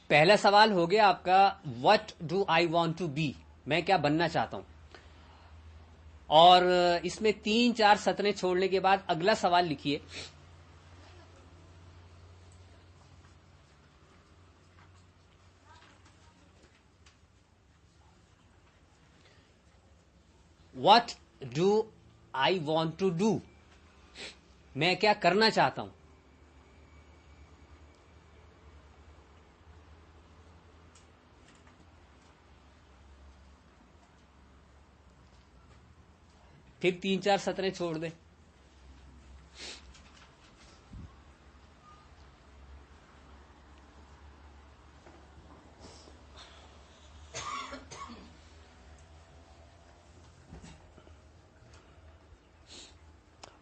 پہلا سوال ہو گیا آپ کا what do I want to be, میں کیا بننا چاہتا ہوں. اور اس میں 3-4 سطریں چھوڑنے کے بعد اگلا سوال لکھیے. What do I want to do, میں کیا کرنا چاہتا ہوں. پھر 3-4 سطریں چھوڑ دیں.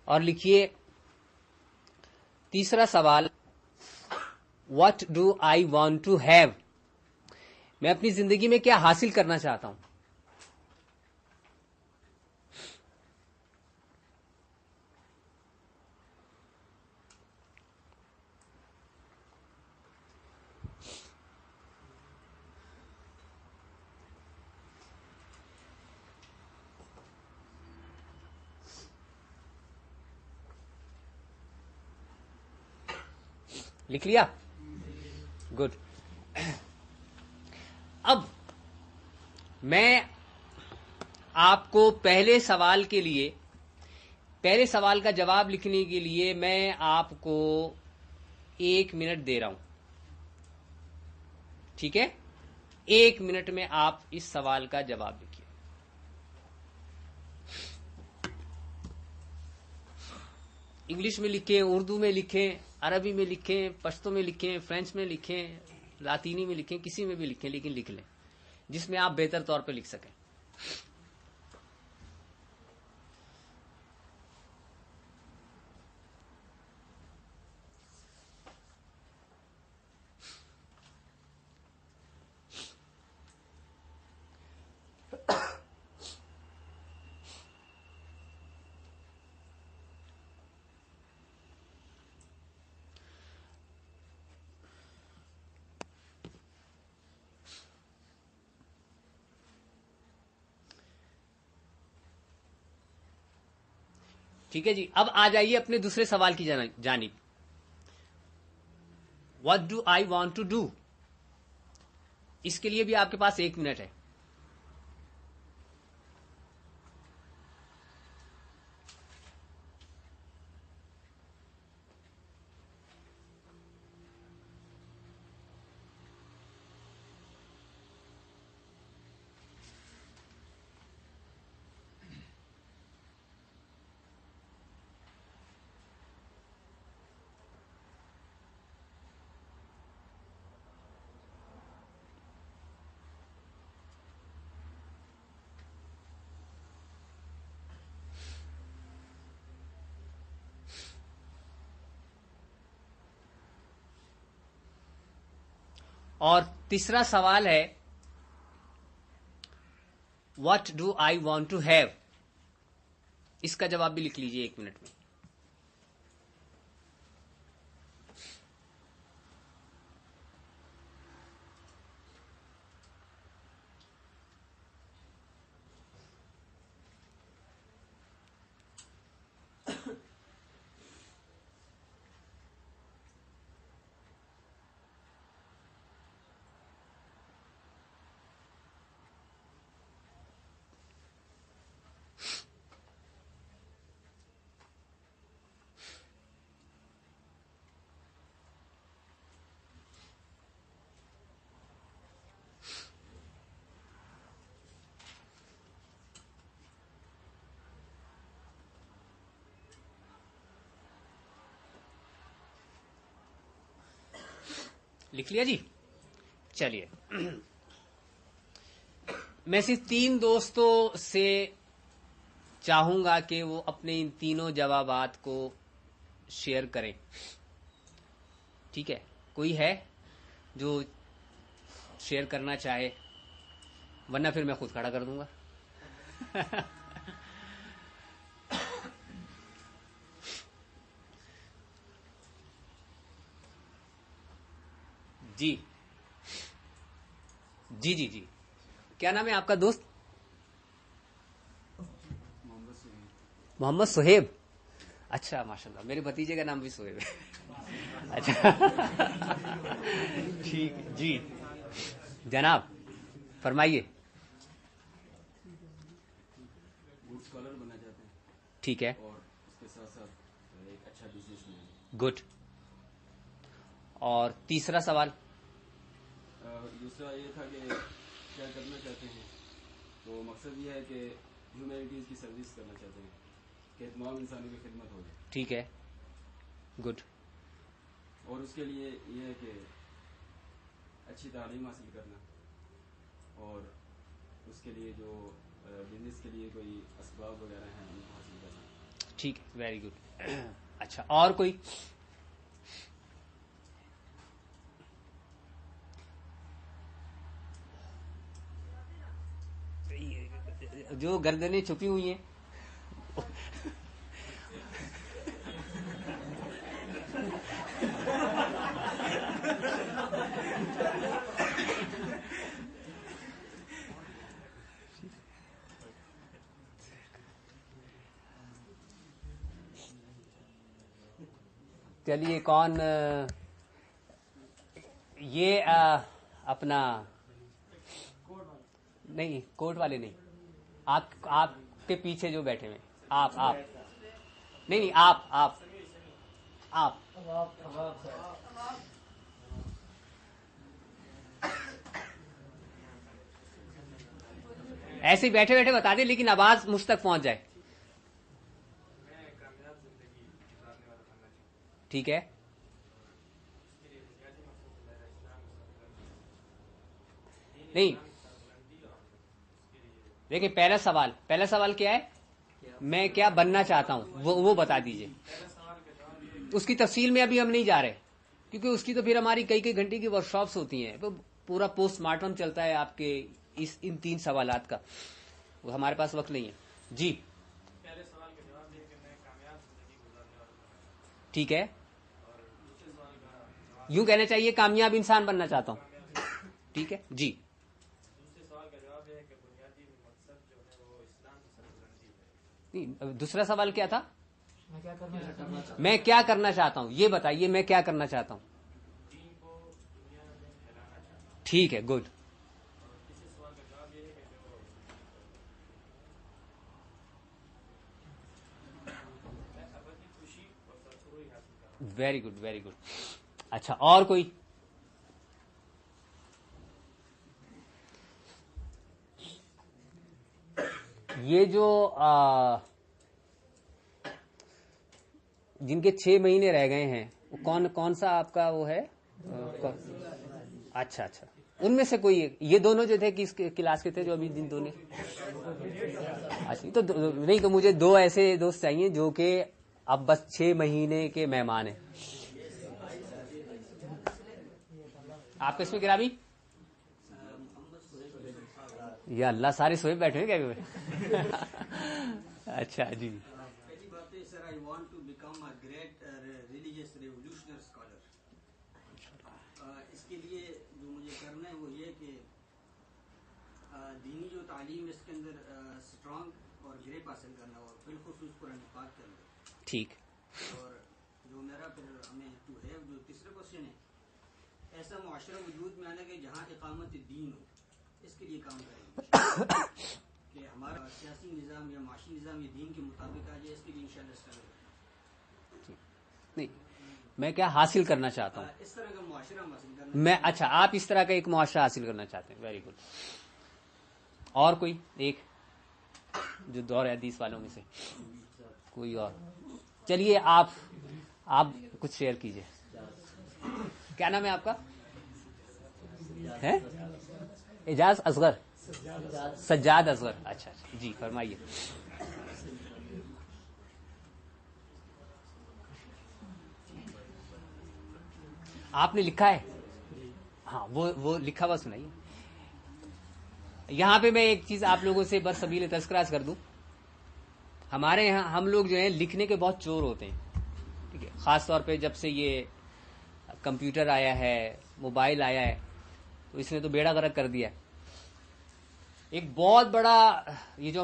اور لکھیے تیسرا سوال، what do I want to have, میں اپنی زندگی میں کیا حاصل کرنا چاہتا ہوں. لکھ لیا؟ گڈ. اب میں آپ کو پہلے سوال کا جواب لکھنے کے لیے میں آپ کو 1 منٹ دے رہا ہوں. ٹھیک ہے، 1 منٹ میں آپ اس سوال کا جواب لکھیے. انگلش میں لکھیں، اردو میں لکھیں، عربی میں لکھیں، پشتو میں لکھیں، فرینچ میں لکھیں، لاطینی میں لکھیں، کسی میں بھی لکھیں، لیکن لکھ لیں جس میں آپ بہتر طور پہ لکھ سکیں. ٹھیک ہے جی، اب آ جائیے اپنے دوسرے سوال کی جانب. What do I want to do, اس کے لیے بھی آپ کے پاس 1 منٹ ہے. اور تیسرا سوال ہے what do I want to have, اس کا جواب بھی لکھ لیجیے 1 منٹ میں. لکھ لیا جی؟ چلیے، میں صرف 3 دوستوں سے چاہوں گا کہ وہ اپنے ان تینوں جوابات کو شیئر کریں. ٹھیک ہے، کوئی ہے جو شیئر کرنا چاہے؟ ورنہ پھر میں خود کھڑا کر دوں گا. جی جی جی جی. کیا نام ہے آپ کا دوست؟ محمد سہیب. اچھا ماشاء اللہ, میرے بھتیجے کا نام بھی سہیب ہے. اچھا ٹھیک جی جناب فرمائیے. گڈ اسکالر بننا چاہتے ہیں. ٹھیک ہے, اور اس کے ساتھ ساتھ ایک اچھا بزنس مین. گڈ. اور تیسرا سوال؟ دوسرا یہ تھا کہ کیا کرنا چاہتے ہیں, تو مقصد یہ ہے کہ ہیومینٹیز کی سروس کرنا چاہتے ہیں کہ تمام انسانوں کی خدمت ہو جائے. ٹھیک ہے, گڈ. اور اس کے لیے یہ ہے کہ اچھی تعلیم حاصل کرنا, اور اس کے لیے جو بزنس کے لیے کوئی اسباب وغیرہ ہیں ان کو حاصل کرنا. ٹھیک ہے, ویری گڈ. اچھا, اور کوئی؟ جو گردنیں چھپی ہوئی ہیں چلیے, کون یہ اپنا نہیں, کوٹ والے نہیں, آپ کے پیچھے جو بیٹھے ہوئے, آپ نہیں, آپ ایسے ہی بیٹھے بیٹھے بتا دیں, لیکن آواز مجھ تک پہنچ جائے. ٹھیک ہے, نہیں دیکھیں, پہلا سوال کیا ہے؟ میں کیا بننا چاہتا ہوں, وہ بتا دیجئے. اس کی تفصیل میں ابھی ہم نہیں جا رہے, کیونکہ اس کی تو پھر ہماری کئی گھنٹے کی ورک شاپس ہوتی ہیں, تو پورا پوسٹ مارٹم چلتا ہے آپ کے ان 3 سوالات کا, وہ ہمارے پاس وقت نہیں ہے. جی ٹھیک ہے, یوں کہنا چاہیے کامیاب انسان بننا چاہتا ہوں. ٹھیک ہے جی. دوسرا سوال کیا تھا؟ میں کیا کرنا چاہتا ہوں, یہ بتائیے میں کیا کرنا چاہتا ہوں. ٹھیک ہے, good. Very good, very good. اچھا, اور کوئی؟ یہ جو جن کے 6 مہینے رہ گئے ہیں, وہ کون سا آپ کا وہ ہے؟ اچھا, ان میں سے کوئی یہ دونوں جو تھے کس کلاس کے تھے جو ابھی دن دونوں؟ اچھا, تو نہیں, تو مجھے 2 ایسے دوست چاہیے جو کہ اب بس 6 مہینے کے مہمان ہیں. آپ کس میں گرامی؟ یا اللہ, سارے سوئے بیٹھے ہیں کیا؟ اچھا جی. پہلی بات ہے sir, I want to become a great religious revolutionary scholar. اس کے لیے جو مجھے کرنا ہے وہ یہ کہ دینی جو تعلیم ہے اس کے اندر اسٹرانگ اور گریپ حاصل کرنا, اور بالخصوص قرآن پاک کے اندر. ٹھیک. اور جو میرا پھر ہمیں ٹو ہیو جو تیسرا کوشچن ہے, ایسا معاشرہ وجود میں آنا کہ جہاں اقامت دین ہو, اس کے لیے کام کریں گے کہ ہمارا سیاسی نظام یا معاشی نظام یہ دین کے مطابق آ جائے. اس کے لیے انشاءاللہ اسٹرگل نہیں, میں کیا حاصل کرنا چاہتا ہوں, اس طرح کا معاشرہ حاصل کرنا. میں اچھا, آپ اس طرح کا ایک معاشرہ حاصل کرنا چاہتے ہیں. Very good. اور کوئی ایک جو دور حدیث والوں میں سے کوئی اور؟ چلیے آپ کچھ شیئر کیجئے. کیا نام ہے آپ کا؟ ہے اعجاز اصغر, سجاد اصغر. اچھا جی, فرمائیے. آپ نے لکھا ہے؟ ہاں, وہ لکھا ہوا سنائیے. یہاں پہ میں ایک چیز آپ لوگوں سے بس سبیل تذکرہ کر دوں. ہمارے یہاں ہم لوگ جو ہیں لکھنے کے بہت چور ہوتے ہیں. ٹھیک ہے, خاص طور پہ جب سے یہ کمپیوٹر آیا ہے, موبائل آیا ہے, تو اس نے تو بیڑا غرق کر دیا. ایک بہت بڑا یہ جو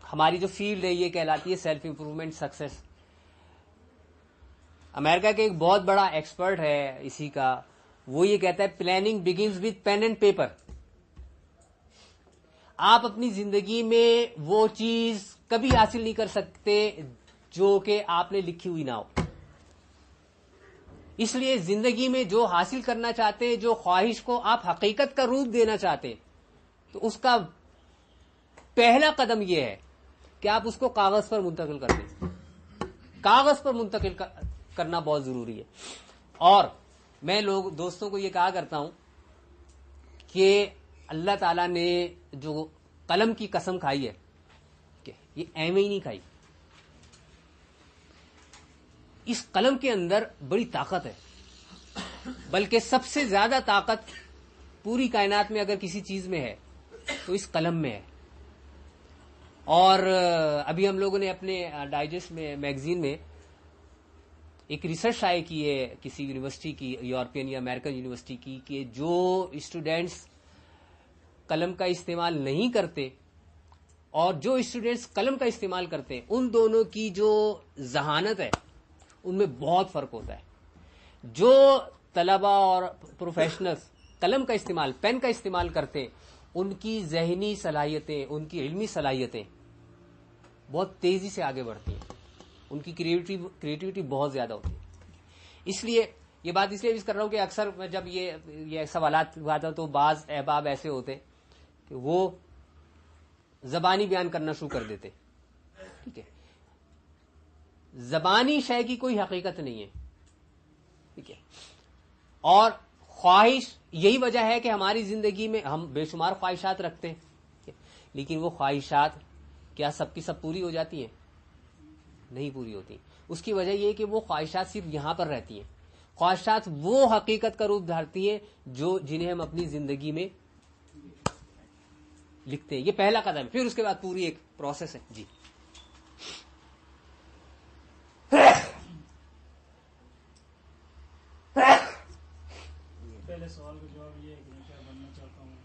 ہماری جو فیلڈ ہے یہ کہلاتی ہے سیلف امپروومنٹ سکسیس. امریکہ کے ایک بہت بڑا ایکسپرٹ ہے اسی کا, وہ یہ کہتا ہے planning begins with pen and paper. آپ اپنی زندگی میں وہ چیز کبھی حاصل نہیں کر سکتے جو کہ آپ نے لکھی ہوئی نہ ہو. اس لیے زندگی میں جو حاصل کرنا چاہتے ہیں, جو خواہش کو آپ حقیقت کا روپ دینا چاہتے ہیں, تو اس کا پہلا قدم یہ ہے کہ آپ اس کو کاغذ پر منتقل کر دیں. کاغذ پر منتقل کرنا بہت ضروری ہے. اور میں دوستوں کو یہ کہا کرتا ہوں کہ اللہ تعالیٰ نے جو قلم کی قسم کھائی ہے کہ یہ ایویں ہی نہیں کھائی. اس قلم کے اندر بڑی طاقت ہے, بلکہ سب سے زیادہ طاقت پوری کائنات میں اگر کسی چیز میں ہے تو اس قلم میں ہے. اور ابھی ہم لوگوں نے اپنے ڈائجسٹ میں میگزین میں ایک ریسرچ شائع کی ہے کسی یونیورسٹی کی, یورپین یا امریکن یونیورسٹی کی, کہ جو اسٹوڈینٹس قلم کا استعمال نہیں کرتے اور جو اسٹوڈینٹس قلم کا استعمال کرتے ہیں, ان دونوں کی جو ذہانت ہے ان میں بہت فرق ہوتا ہے. جو طلبہ اور پروفیشنلز قلم کا استعمال, پین کا استعمال کرتے ہیں, ان کی ذہنی صلاحیتیں, ان کی علمی صلاحیتیں بہت تیزی سے آگے بڑھتی ہیں, ان کی کریٹیوٹی بہت زیادہ ہوتی ہے. اس لیے یہ بات اس لیے بھی کر رہا ہوں کہ اکثر میں جب یہ سوالات آتا تو بعض احباب ایسے ہوتے کہ وہ زبانی بیان کرنا شروع کر دیتے. ٹھیک ہے, زبانی شے کی کوئی حقیقت نہیں ہے. ٹھیک ہے, اور خواہش یہی وجہ ہے کہ ہماری زندگی میں ہم بے شمار خواہشات رکھتے ہیں, لیکن وہ خواہشات کیا سب کی سب پوری ہو جاتی ہیں؟ نہیں پوری ہوتی. اس کی وجہ یہ ہے کہ وہ خواہشات صرف یہاں پر رہتی ہیں. خواہشات وہ حقیقت کا روپ دھارتی ہیں جنہیں ہم اپنی زندگی میں لکھتے ہیں. یہ پہلا قدم ہے, پھر اس کے بعد پوری ایک پروسیس ہے. جی پہلے سوال کا جواب یہ ہے کہ میں کیا بننا چاہتا ہوں.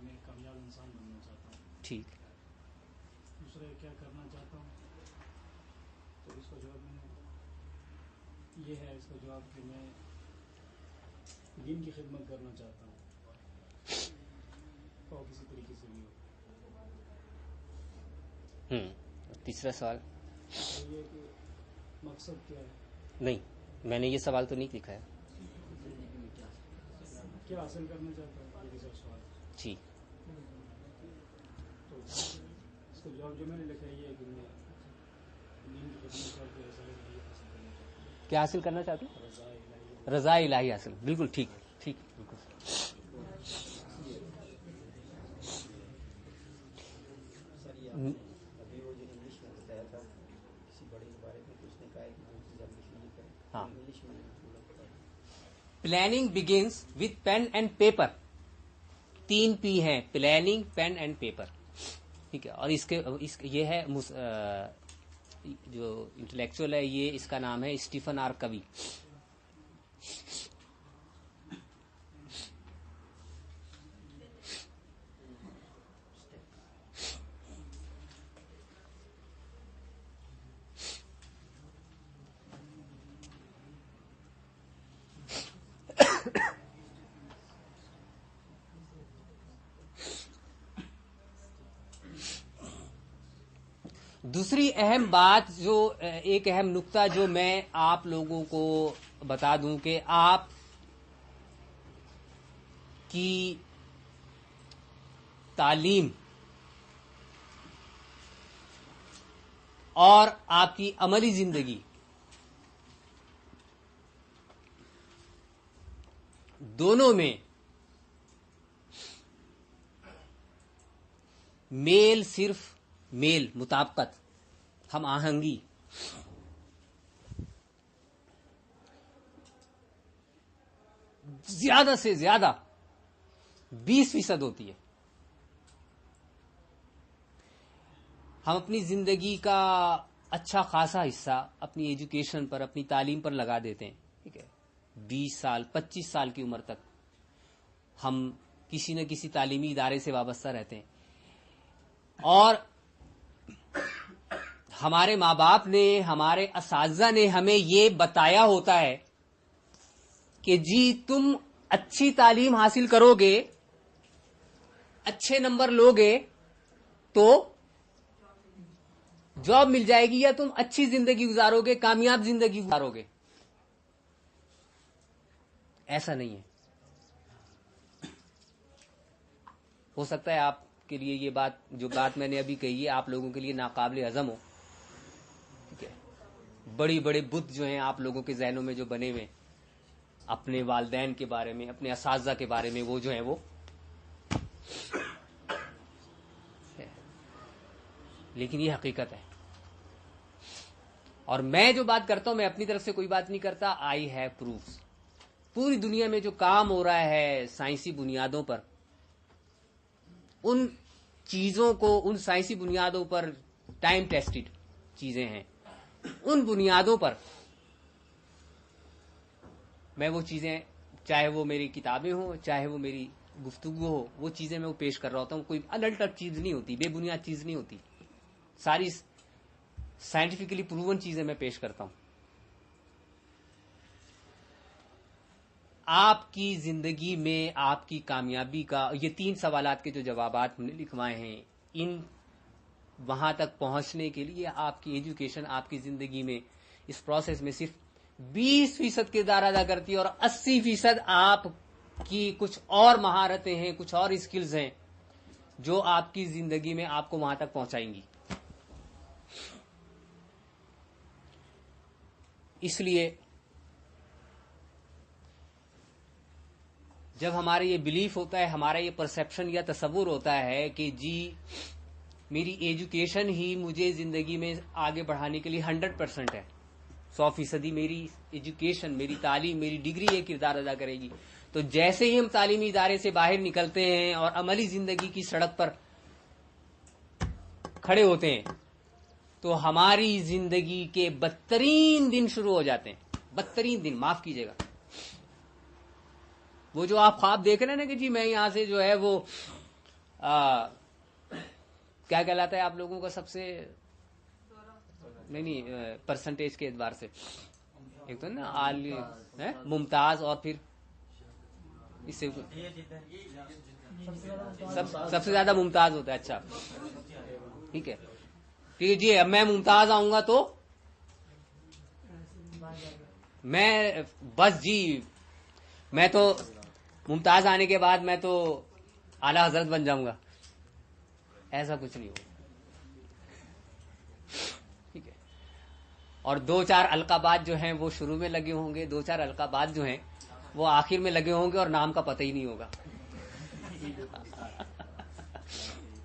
میں کامیاب انسان بننا چاہتا ہوں. ٹھیک. دوسرے کیا کرنا چاہتا ہوں, تو اس کا جواب میں نے یہ ہے, اس کا جواب کہ میں دین کی خدمت کرنا چاہتا ہوں, اور کسی طریقے سے بھی ہو. تیسرا سوال یہ کہ مقصد کیا ہے. نہیں, میں نے یہ سوال تو نہیں لکھا ہے. کیا حاصل کرنا چاہتا ہوں, یہ تیسرا سوال. جی, تو اس کا جواب جو میں نے لکھا ہے یہ ہے کہ میں دین کی خدمت کر کے رضا الہی حاصل کرنا چاہتا ہوں. کیا حاصل کرنا چاہتے ہیں؟ رضا الہی. رضا الہی حاصل. بالکل ٹھیک ٹھیک, بالکل. ابھی وہ جو انگلش میں بتایا تھا کسی بڑے کے بارے میں, اس نے کہا کہ جو چیز آپ لکھ لیجیے, ہاں, انگلش میں planning begins with pen and paper. 3 P ہیں, پلاننگ, پین اینڈ پیپر. ٹھیک ہے, اور یہ ہے جو انٹلیکچوئل ہے, یہ اس کا نام ہے اسٹیفن آر کوی. دوسری اہم بات, جو ایک اہم نقطہ جو میں آپ لوگوں کو بتا دوں کہ آپ کی تعلیم اور آپ کی عملی زندگی دونوں میں میل, صرف میل, مطابقت, ہم آہنگی زیادہ سے زیادہ 20% ہوتی ہے. ہم اپنی زندگی کا اچھا خاصا حصہ اپنی ایجوکیشن پر, اپنی تعلیم پر لگا دیتے ہیں. ٹھیک ہے, 20 سال 25 سال کی عمر تک ہم کسی نہ کسی تعلیمی ادارے سے وابستہ رہتے ہیں، اور ہمارے ماں باپ نے، ہمارے اساتذہ نے ہمیں یہ بتایا ہوتا ہے کہ جی تم اچھی تعلیم حاصل کرو گے، اچھے نمبر لو گے تو جاب مل جائے گی، یا تم اچھی زندگی گزارو گے، کامیاب زندگی گزارو گے. ایسا نہیں ہے. ہو سکتا ہے آپ کے لیے یہ بات، جو بات میں نے ابھی کہی ہے، آپ لوگوں کے لیے ناقابل ہضم ہو. ٹھیک ہے، بڑی بڑے بت جو ہیں آپ لوگوں کے ذہنوں میں جو بنے ہوئے اپنے والدین کے بارے میں، اپنے اساتذہ کے بارے میں، وہ جو ہیں وہ، لیکن یہ حقیقت ہے. اور میں جو بات کرتا ہوں، میں اپنی طرف سے کوئی بات نہیں کرتا. I have proofs. پوری دنیا میں جو کام ہو رہا ہے سائنسی بنیادوں پر، ان چیزوں کو، ان سائنسی بنیادوں پر ٹائم ٹیسٹڈ چیزیں ہیں، ان بنیادوں پر میں وہ چیزیں، چاہے وہ میری کتابیں ہوں، چاہے وہ میری گفتگو ہو، وہ چیزیں میں وہ پیش کر رہا ہوتا ہوں. کوئی انلٹرڈ چیز نہیں ہوتی، بے بنیاد چیز نہیں ہوتی. ساری سائنٹیفکلی پروون چیزیں میں پیش کرتا ہوں. آپ کی زندگی میں آپ کی کامیابی کا، یہ 3 سوالات کے جو جوابات ہم نے لکھوائے ہیں، ان وہاں تک پہنچنے کے لیے آپ کی ایجوکیشن آپ کی زندگی میں اس پروسیس میں صرف 20% کردار ادا کرتی ہے، اور 80% آپ کی کچھ اور مہارتیں ہیں، کچھ اور اسکلز ہیں جو آپ کی زندگی میں آپ کو وہاں تک پہنچائیں گی. اس لیے جب ہمارا یہ بلیف ہوتا ہے، ہمارا یہ پرسیپشن یا تصور ہوتا ہے کہ جی میری ایجوکیشن ہی مجھے زندگی میں آگے بڑھانے کے لیے 100% ہے، 100% میری ایجوکیشن، میری تعلیم، میری ڈگری یہ کردار ادا کرے گی، تو جیسے ہی ہم تعلیمی ادارے سے باہر نکلتے ہیں اور عملی زندگی کی سڑک پر کھڑے ہوتے ہیں، تو ہماری زندگی کے بدترین دن شروع ہو جاتے ہیں. بدترین دن، معاف کیجیے گا. وہ جو آپ خواب دیکھ رہے ہیں نا کہ جی میں یہاں سے جو ہے وہ کیا کہلاتا ہے آپ لوگوں کا سب سے، نہیں پرسنٹیج کے اعتبار سے، ایک تو نا ممتاز، اور پھر اس سے سب سے زیادہ ممتاز ہوتا ہے. اچھا ٹھیک ہے، ٹھیک جی. اب میں ممتاز آؤں گا تو میں بس جی، میں تو ممتاز آنے کے بعد میں تو اعلی حضرت بن جاؤں گا. ایسا کچھ نہیں ہوگا. ٹھیک ہے، اور 2-4 القابات جو ہیں وہ شروع میں لگے ہوں گے، 2-4 القابات جو ہیں وہ آخر میں لگے ہوں گے، اور نام کا پتہ ہی نہیں ہوگا.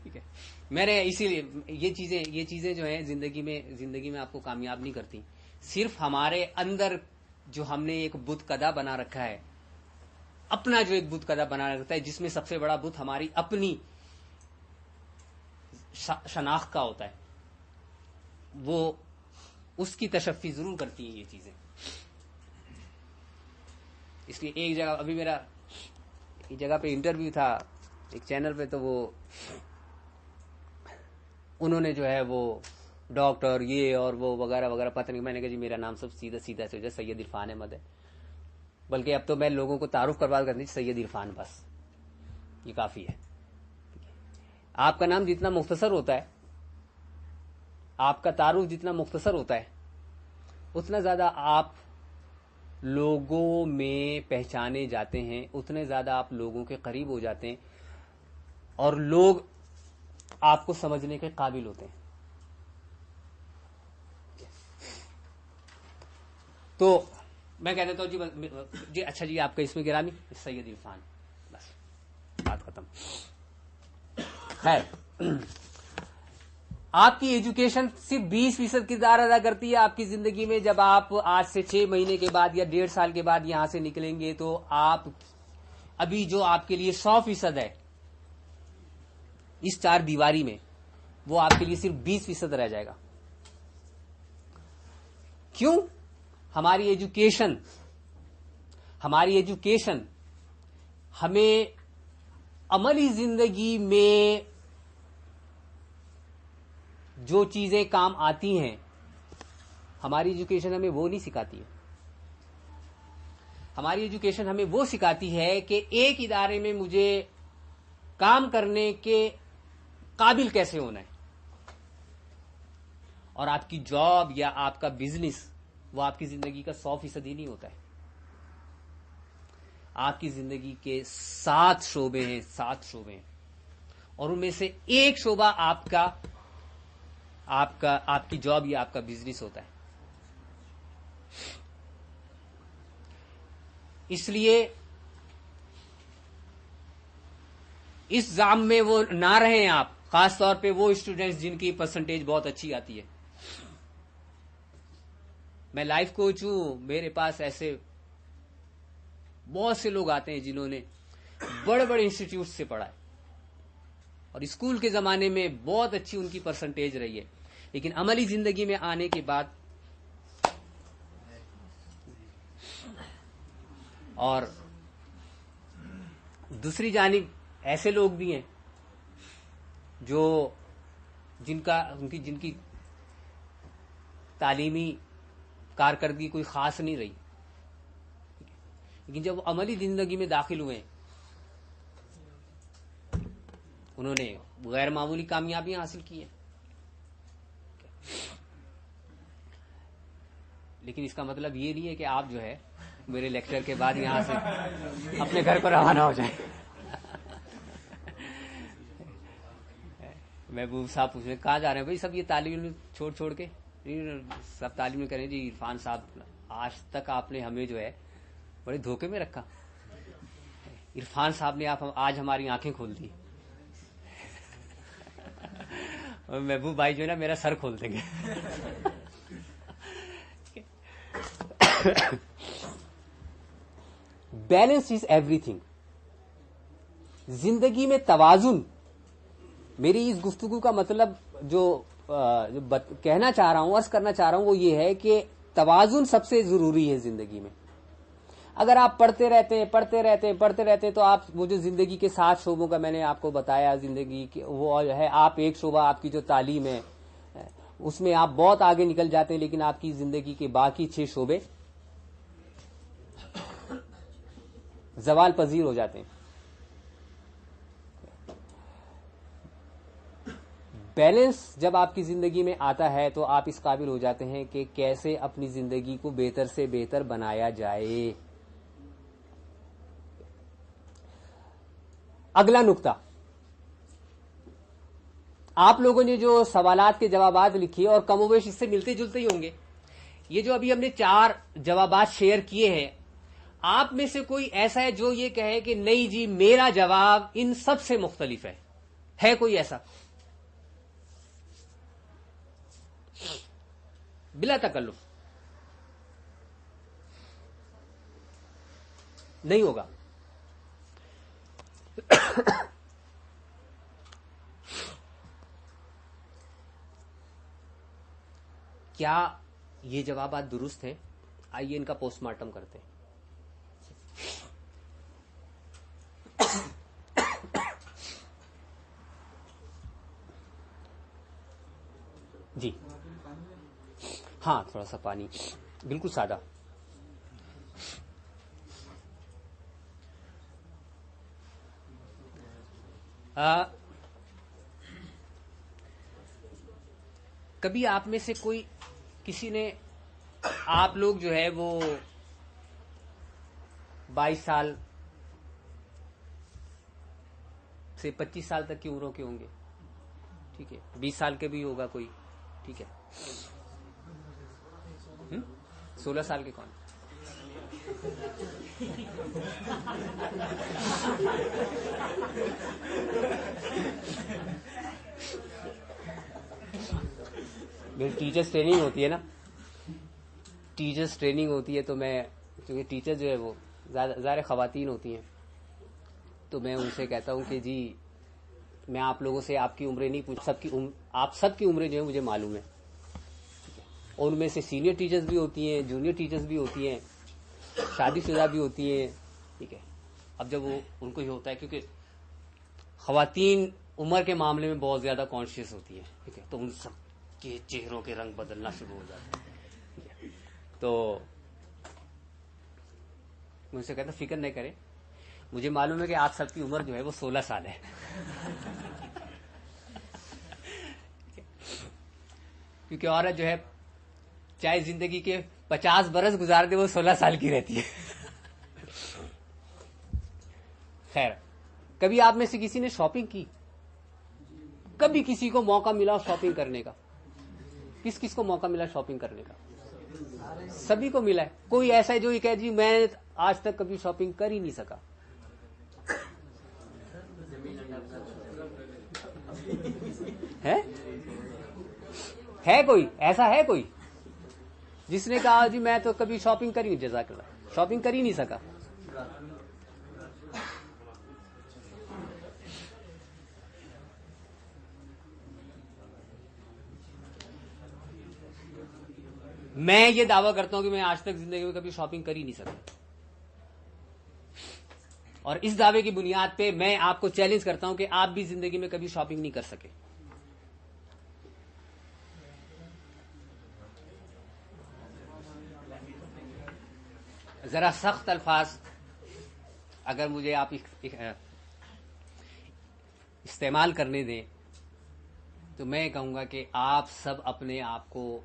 ٹھیک ہے، میں نے اسی لیے یہ چیزیں جو ہیں زندگی میں آپ کو کامیاب نہیں کرتی. صرف ہمارے اندر جو ہم نے ایک بت کدا بنا رکھا ہے، اپنا جو ایک بت کدا بنا رکھتا ہے، جس میں سب سے بڑا بت ہماری اپنی شناخت کا ہوتا ہے، وہ اس کی تشفی ضرور کرتی ہیں یہ چیزیں. اس لیے ایک جگہ، ابھی میرا ایک جگہ پہ انٹرویو تھا ایک چینل پہ، تو وہ انہوں نے جو ہے وہ ڈاکٹر یہ اور وہ وغیرہ وغیرہ پتہ نہیں. میں نے کہا جی میرا نام سب سیدھا سید عرفان احمد ہے، بلکہ اب تو میں لوگوں کو تعارف کروا کرنی سید عرفان، بس یہ کافی ہے. آپ کا نام جتنا مختصر ہوتا ہے، آپ کا تعارف جتنا مختصر ہوتا ہے، اتنا زیادہ آپ لوگوں میں پہچانے جاتے ہیں، اتنے زیادہ آپ لوگوں کے قریب ہو جاتے ہیں، اور لوگ آپ کو سمجھنے کے قابل ہوتے ہیں. تو میں کہہ دیتا ہوں جی اچھا جی آپ کا اسم گرامی سید عرفان، بس بات ختم. خیر، آپ کی ایجوکیشن صرف 20% کردار ادا کرتی ہے آپ کی زندگی میں. جب آپ آج سے 6 مہینے کے بعد یا 1.5 سال کے بعد یہاں سے نکلیں گے، تو آپ ابھی جو آپ کے لیے 100% ہے اس 4 دیواری میں، وہ آپ کے لیے صرف 20% رہ جائے گا. کیوں؟ ہماری ایجوکیشن ہمیں عملی زندگی میں جو چیزیں کام آتی ہیں ہماری ایجوکیشن ہمیں وہ نہیں سکھاتی ہے. ہماری ایجوکیشن ہمیں وہ سکھاتی ہے کہ ایک ادارے میں مجھے کام کرنے کے قابل کیسے ہونا ہے، اور آپ کی جاب یا آپ کا بزنس وہ آپ کی زندگی کا 100% ہی نہیں ہوتا ہے. آپ کی زندگی کے 7 شعبے ہیں، 7 شعبے ہیں، اور ان میں سے ایک شعبہ آپ کی جاب یا آپ کا بزنس ہوتا ہے. اس لیے اس زام میں وہ نہ رہیں آپ، خاص طور پہ وہ اسٹوڈنٹس جن کی پرسنٹیج بہت اچھی آتی ہے. میں لائف کوچ ہوں، میرے پاس ایسے بہت سے لوگ آتے ہیں جنہوں نے بڑے بڑے انسٹیٹیوٹ سے پڑھا ہے اور اسکول کے زمانے میں بہت اچھی ان کی پرسنٹیج رہی ہے، لیکن عملی زندگی میں آنے کے بعد اور دوسری جانب ایسے لوگ بھی ہیں جو جن کی تعلیمی کارکردگی کوئی خاص نہیں رہی، لیکن جب وہ عملی زندگی میں داخل ہوئے انہوں نے غیر معمولی کامیابیاں حاصل کی ہیں. لیکن اس کا مطلب یہ نہیں ہے کہ آپ جو ہے میرے لیکچر کے بعد یہاں سے اپنے گھر پر روانہ ہو جائیں. محبوب صاحب پوچھ رہے کہاں جا رہے ہیں بھائی؟ سب یہ تعلیم چھوڑ کے سب تعلیم کریں. جی عرفان صاحب آج تک آپ نے ہمیں جو ہے بڑے دھوکے میں رکھا. عرفان صاحب نے آج ہماری آنکھیں کھول دی، اور محبوب بھائی جو ہے نا میرا سر کھول دیں گے. Balance is every thing. زندگی میں توازن، میری اس گفتگو کا مطلب جو کہنا چاہ رہا ہوں، عرض کرنا چاہ رہا ہوں، وہ یہ ہے کہ توازن سب سے ضروری ہے زندگی میں. اگر آپ پڑھتے رہتے ہیں تو آپ وہ جو زندگی کے 7 شعبوں کا میں نے آپ کو بتایا زندگی کے، وہ ہے آپ ایک شعبہ آپ کی جو تعلیم ہے اس میں آپ بہت آگے نکل جاتے ہیں، لیکن آپ کی زندگی کے باقی 6 شعبے زوال پذیر ہو جاتے ہیں. بیلنس جب آپ کی زندگی میں آتا ہے تو آپ اس قابل ہو جاتے ہیں کہ کیسے اپنی زندگی کو بہتر سے بہتر بنایا جائے. اگلا نقطہ، آپ لوگوں نے جو سوالات کے جوابات لکھے اور کم و بیش اس سے ملتے جلتے ہی ہوں گے. یہ جو ابھی ہم نے 4 جوابات شیئر کیے ہیں، آپ میں سے کوئی ایسا ہے جو یہ کہے کہ نہیں جی میرا جواب ان سب سے مختلف ہے کوئی ایسا؟ بلا تکلف نہیں ہوگا. کیا یہ جوابات درست ہیں؟ آئیے ان کا پوسٹ مارٹم کرتے ہیں. جی ہاں، تھوڑا سا پانی، بالکل سادہ. کبھی آپ میں سے کسی نے، آپ لوگ جو ہے وہ 22 سال سے 25 سال تک کی عمروں کے ہوں گے، ٹھیک ہے، 20 سال کے بھی ہوگا کوئی، ٹھیک ہے، 16 سال کے کون؟ میری ٹیچرس ٹریننگ ہوتی ہے نا، ٹیچرس ٹریننگ ہوتی ہے تو میں، کیونکہ ٹیچر جو ہے وہ ظاہر خواتین ہوتی ہیں، تو میں ان سے کہتا ہوں کہ جی میں آپ لوگوں سے آپ کی عمریں نہیں پوچھ، آپ سب کی عمریں جو ہیں مجھے معلوم ہے، اور ان میں سے سینئر ٹیچرز بھی ہوتی ہیں، جونیئر ٹیچرز بھی ہوتی ہیں، شادی شدہ بھی ہوتی ہیں، ٹھیک ہے. اب جب وہ ان کو یہ ہوتا ہے، کیونکہ خواتین عمر کے معاملے میں بہت زیادہ کانشیس ہوتی ہیں، ٹھیک ہے، تو ان سب کے چہروں کے رنگ بدلنا شروع ہو جاتے ہیں. تو مجھ سے کہتا فکر نہیں کرے، مجھے معلوم ہے کہ آپ سب کی عمر جو ہے وہ 16 سال ہے. کیونکہ عورت جو ہے چاہے زندگی کے 50 برس گزار دے وہ 16 سال کی رہتی ہے. خیر، کبھی آپ میں سے کسی نے شاپنگ کی؟ کبھی کسی کو موقع ملا شاپنگ کرنے کا؟ کس کس کو موقع ملا شاپنگ کرنے کا؟ سبھی کو ملا ہے. کوئی ایسا ہے جو یہ کہے جی میں آج تک کبھی شاپنگ کر ہی نہیں سکا؟ ہے کوئی ایسا؟ ہے کوئی جس نے کہا جی میں تو کبھی شاپنگ کری، جزاک اللہ، شاپنگ کر ہی نہیں سکا؟ میں یہ دعویٰ کرتا ہوں کہ میں آج تک زندگی میں کبھی شاپنگ کر ہی نہیں سکا، اور اس دعوے کی بنیاد پہ میں آپ کو چیلنج کرتا ہوں کہ آپ بھی زندگی میں کبھی شاپنگ نہیں کر سکے. ذرا سخت الفاظ اگر مجھے آپ استعمال کرنے دیں تو میں کہوں گا کہ آپ سب اپنے آپ کو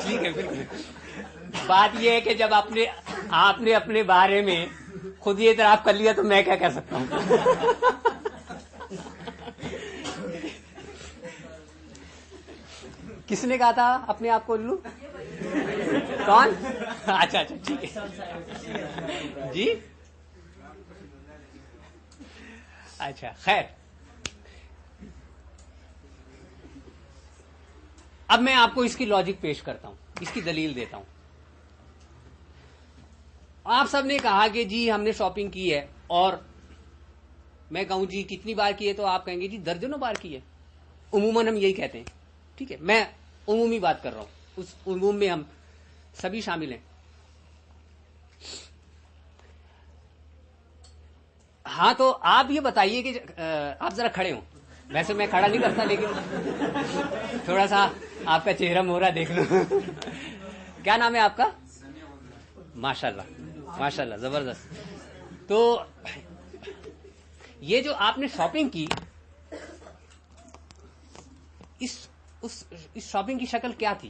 ٹھیک ہے. بالکل بات یہ ہے کہ جب آپ نے اپنے بارے میں خود یہ اعتراف کر لیا تو میں کیا کر سکتا ہوں؟ کس نے کہا تھا اپنے آپ کو الو؟ کون؟ اچھا ٹھیک ہے جی. اچھا خیر، اب میں آپ کو اس کی لاجک پیش کرتا ہوں، اس کی دلیل دیتا ہوں. آپ سب نے کہا کہ جی ہم نے شاپنگ کی ہے، اور میں کہوں جی کتنی بار کی ہے تو آپ کہیں گے جی درجنوں بار کی ہے. عموماً ہم یہی کہتے ہیں، ٹھیک ہے، میں عمومی بات کر رہا ہوں، اس عموم میں ہم سبھی شامل ہیں. ہاں تو آپ یہ بتائیے کہ آپ ذرا کھڑے ہوں. ویسے میں کھڑا نہیں کرتا لیکن تھوڑا سا آپ کا چہرہ مہرا دیکھ لوں. کیا نام ہے آپ کا؟ ماشاء اللہ ماشاء اللہ، زبردست. تو یہ جو آپ نے شاپنگ کی، اس شاپنگ کی شکل کیا تھی؟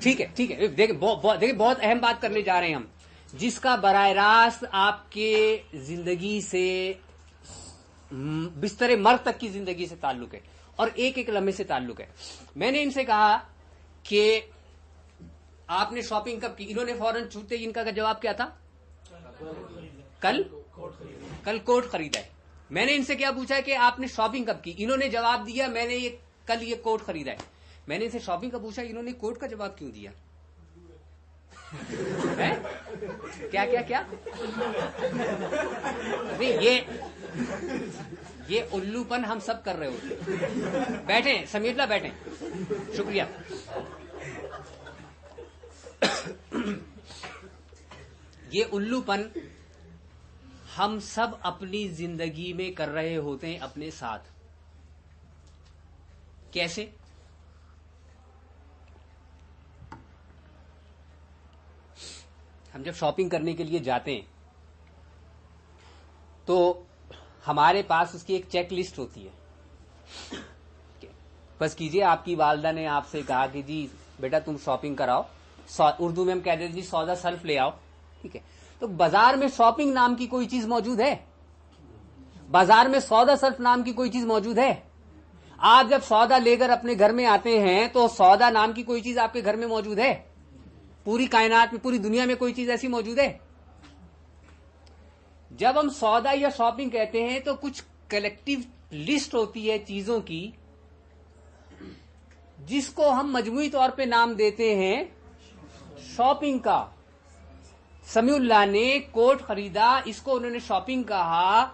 ٹھیک ہے دیکھیں بہت اہم بات کرنے جا رہے ہیں ہم، جس کا براہ راست آپ کے زندگی سے، بستر مرگ تک کی زندگی سے تعلق ہے، اور ایک ایک لمحے سے تعلق ہے. میں نے ان سے کہا کہ آپ نے شاپنگ کب کی؟ انہوں نے فوراً چھوٹتے ہی ان کا جواب کیا تھا؟ کل کوٹ خریدا ہے. میں نے ان سے کیا پوچھا کہ آپ نے شاپنگ کب کی؟ انہوں نے جواب دیا میں نے کل یہ کوٹ خریدا ہے. میں نے ان سے شاپنگ کا پوچھا، انہوں نے کوٹ کا جواب کیوں دیا؟ کیا نہیں، یہ الو پن ہم سب کر رہے ہوتے. بیٹھیں سمیت لا، بیٹھیں، شکریہ. یہ الو پن ہم سب اپنی زندگی میں کر رہے ہوتے ہیں اپنے ساتھ. کیسے؟ ہم جب شاپنگ کرنے کے لیے جاتے ہیں تو ہمارے پاس اس کی ایک چیک لسٹ ہوتی ہے. بس کیجئے آپ کی والدہ نے آپ سے کہا کہ جی بیٹا تم شاپنگ کراؤ، اردو میں ہم کہتے ہیں جی سودا سلف لے آؤ، ٹھیک ہے. تو بازار میں شاپنگ نام کی کوئی چیز موجود ہے؟ بازار میں سودا سلف نام کی کوئی چیز موجود ہے؟ آپ جب سودا لے کر اپنے گھر میں آتے ہیں تو سودا نام کی کوئی چیز آپ کے گھر میں موجود ہے؟ پوری کائنات میں، پوری دنیا میں کوئی چیز ایسی موجود ہے؟ جب ہم سودا یا شاپنگ کہتے ہیں تو کچھ کلیکٹیو لسٹ ہوتی ہے چیزوں کی، جس کو ہم مجموعی طور پہ نام دیتے ہیں شاپنگ کا. سمیع اللہ نے کوٹ خریدا، اس کو انہوں نے شاپنگ کہا،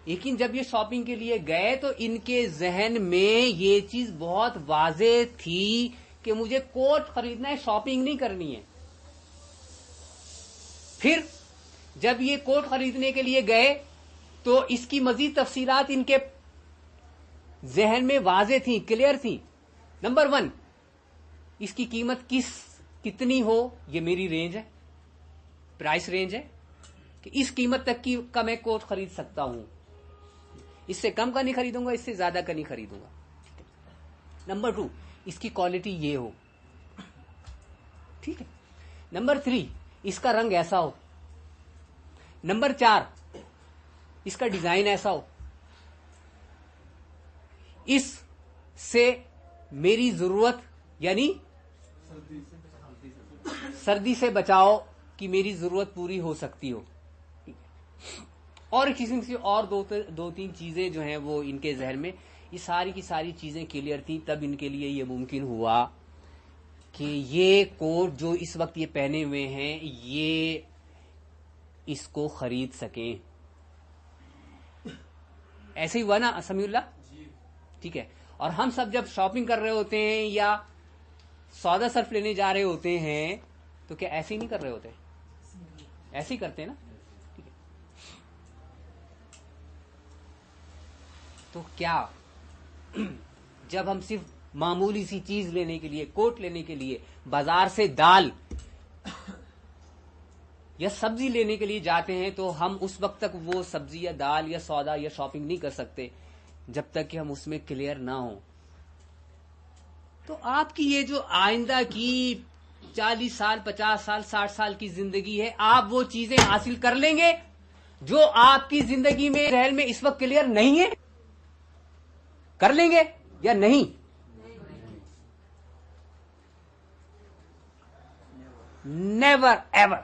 لیکن جب یہ شاپنگ کے لیے گئے تو ان کے ذہن میں یہ چیز بہت واضح تھی کہ مجھے کوٹ خریدنا ہے, شاپنگ نہیں کرنی ہے. پھر جب یہ کوٹ خریدنے کے لیے گئے تو اس کی مزید تفصیلات ان کے ذہن میں واضح تھیں, کلیئر تھیں. نمبر 1, اس کی قیمت کتنی ہو, یہ میری رینج ہے, پرائس رینج ہے کہ اس قیمت تک کا میں کوٹ خرید سکتا ہوں, اس سے کم کا نہیں خریدوں گا, اس سے زیادہ کا نہیں خریدوں گا. نمبر 2, اس کی کوالٹی یہ ہو, ٹھیک ہے. نمبر 3, اس کا رنگ ایسا ہو. نمبر 4, اس کا ڈیزائن ایسا ہو. اس سے میری ضرورت یعنی سردی سے بچاؤ کی میری ضرورت پوری ہو سکتی ہو. اور قسم سے اور دو تین چیزیں جو ہیں وہ ان کے ذہن میں, یہ ساری کی ساری چیزیں کلیئر تھیں. تب ان کے لیے یہ ممکن ہوا کہ یہ کوٹ جو اس وقت یہ پہنے ہوئے ہیں یہ اس کو خرید سکیں. ایسے ہی ہوا نا سمیع اللہ؟ ٹھیک ہے. اور ہم سب جب شاپنگ کر رہے ہوتے ہیں یا سودا صرف لینے جا رہے ہوتے ہیں تو کیا ایسے ہی نہیں کر رہے ہوتے؟ ایسے ہی کرتے ہیں نا. ٹھیک ہے. تو کیا جب ہم صرف معمولی سی چیز لینے کے لیے, کوٹ لینے کے لیے بازار سے دال یا سبزی لینے کے لیے جاتے ہیں تو ہم اس وقت تک وہ سبزی یا دال یا سودا یا شاپنگ نہیں کر سکتے جب تک کہ ہم اس میں کلیئر نہ ہوں. تو آپ کی یہ جو آئندہ کی 40 سال 50 سال 60 سال کی زندگی ہے, آپ وہ چیزیں حاصل کر لیں گے جو آپ کی زندگی میں ذہن میں اس وقت کلیئر نہیں ہے. کر لیں گے یا نہیں؟ Never ever.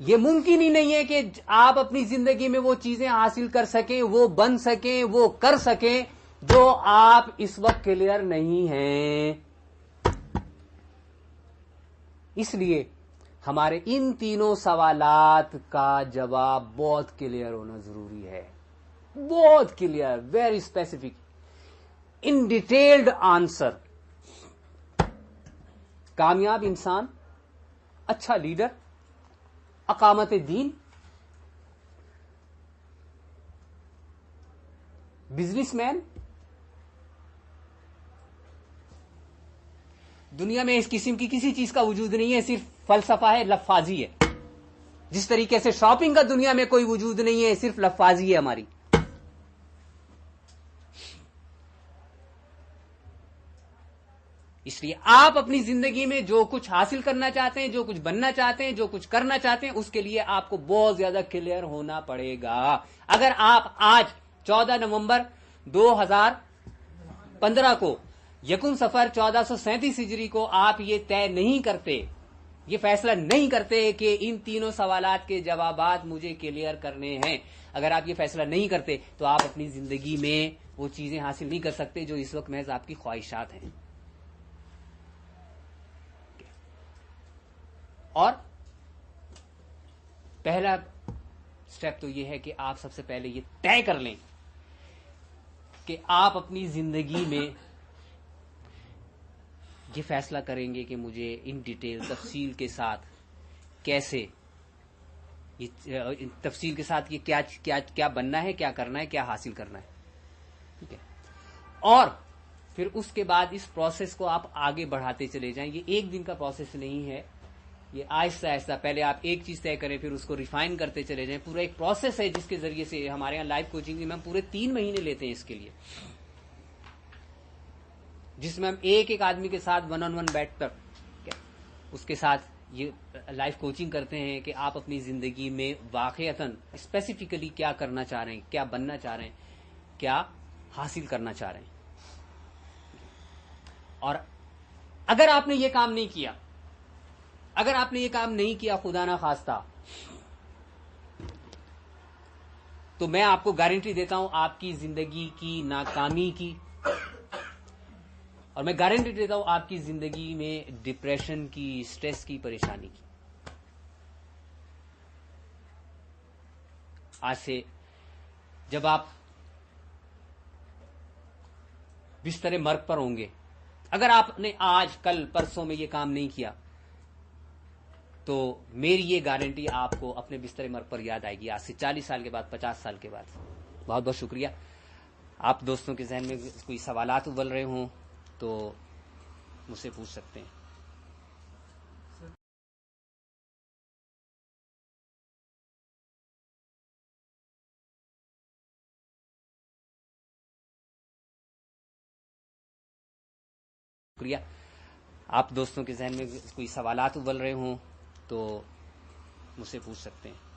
یہ ممکن ہی نہیں ہے کہ آپ اپنی زندگی میں وہ چیزیں حاصل کر سکیں, وہ بن سکیں, وہ کر سکیں جو آپ اس وقت کلیئر نہیں ہیں. اس لیے ہمارے ان تینوں سوالات کا جواب بہت کلیئر ہونا ضروری ہے. بہت کلیئر, ویری اسپیسیفک, ان ڈیٹیلڈ آنسر. کامیاب انسان, اچھا لیڈر, اقامت دین, بزنس مین, دنیا میں اس قسم کی کسی چیز کا وجود نہیں ہے, صرف فلسفہ ہے, لفاظی ہے. جس طریقے سے شاپنگ کا دنیا میں کوئی وجود نہیں ہے, صرف لفاظی ہے ہماری. اس لیے آپ اپنی زندگی میں جو کچھ حاصل کرنا چاہتے ہیں, جو کچھ بننا چاہتے ہیں, جو کچھ کرنا چاہتے ہیں, اس کے لیے آپ کو بہت زیادہ کلیئر ہونا پڑے گا. اگر آپ آج 14 نومبر 2015 کو یکم صفر 1437 ہجری کو آپ یہ طے نہیں کرتے, یہ فیصلہ نہیں کرتے کہ ان تینوں سوالات کے جوابات مجھے کلیئر کرنے ہیں, اگر آپ یہ فیصلہ نہیں کرتے تو آپ اپنی زندگی میں وہ چیزیں حاصل نہیں کر سکتے جو اس وقت محض آپ کی خواہشات ہیں. اور پہلا سٹیپ تو یہ ہے کہ آپ سب سے پہلے یہ طے کر لیں کہ آپ اپنی زندگی میں یہ فیصلہ کریں گے کہ مجھے ان ڈیٹیل تفصیل کے ساتھ کیسے, تفصیل کے ساتھ یہ کیا بننا ہے, کیا کرنا ہے, کیا حاصل کرنا ہے. ٹھیک ہے. اور پھر اس کے بعد اس پروسیس کو آپ آگے بڑھاتے چلے جائیں. یہ ایک دن کا پروسیس نہیں ہے, یہ آہستہ آہستہ, پہلے آپ ایک چیز طے کریں, پھر اس کو ریفائن کرتے چلے جائیں. پورا ایک پروسیس ہے جس کے ذریعے سے ہمارے یہاں لائف کوچنگ میں ہم پورے 3 مہینے لیتے ہیں اس کے لیے, جس میں ہم ایک ایک آدمی کے ساتھ 1-on-1 بیٹھ کر اس کے ساتھ یہ لائف کوچنگ کرتے ہیں کہ آپ اپنی زندگی میں واقعتاً اسپیسیفکلی کیا کرنا چاہ رہے ہیں, کیا بننا چاہ رہے ہیں, کیا حاصل کرنا چاہ رہے ہیں. اور اگر آپ نے یہ کام نہیں کیا, اگر آپ نے یہ کام نہیں کیا خدا نہ خواستہ, تو میں آپ کو گارنٹی دیتا ہوں آپ کی زندگی کی ناکامی کی, اور میں گارنٹی دیتا ہوں آپ کی زندگی میں ڈپریشن کی, سٹریس کی, پریشانی کی. آج سے جب آپ بستر مرگ پر ہوں گے اگر آپ نے آج کل پرسوں میں یہ کام نہیں کیا تو میری یہ گارنٹی آپ کو اپنے بستر مرگ پر یاد آئے گی، آج سے 40 سال کے بعد، 50 سال کے بعد۔ بہت بہت شکریہ۔ آپ دوستوں کے ذہن میں کوئی سوالات ابل رہے ہوں تو مجھ سے پوچھ سکتے ہیں۔ شکریہ۔ آپ دوستوں کے ذہن میں کوئی سوالات ابل رہے ہوں تو مجھ سے پوچھ سکتے ہیں۔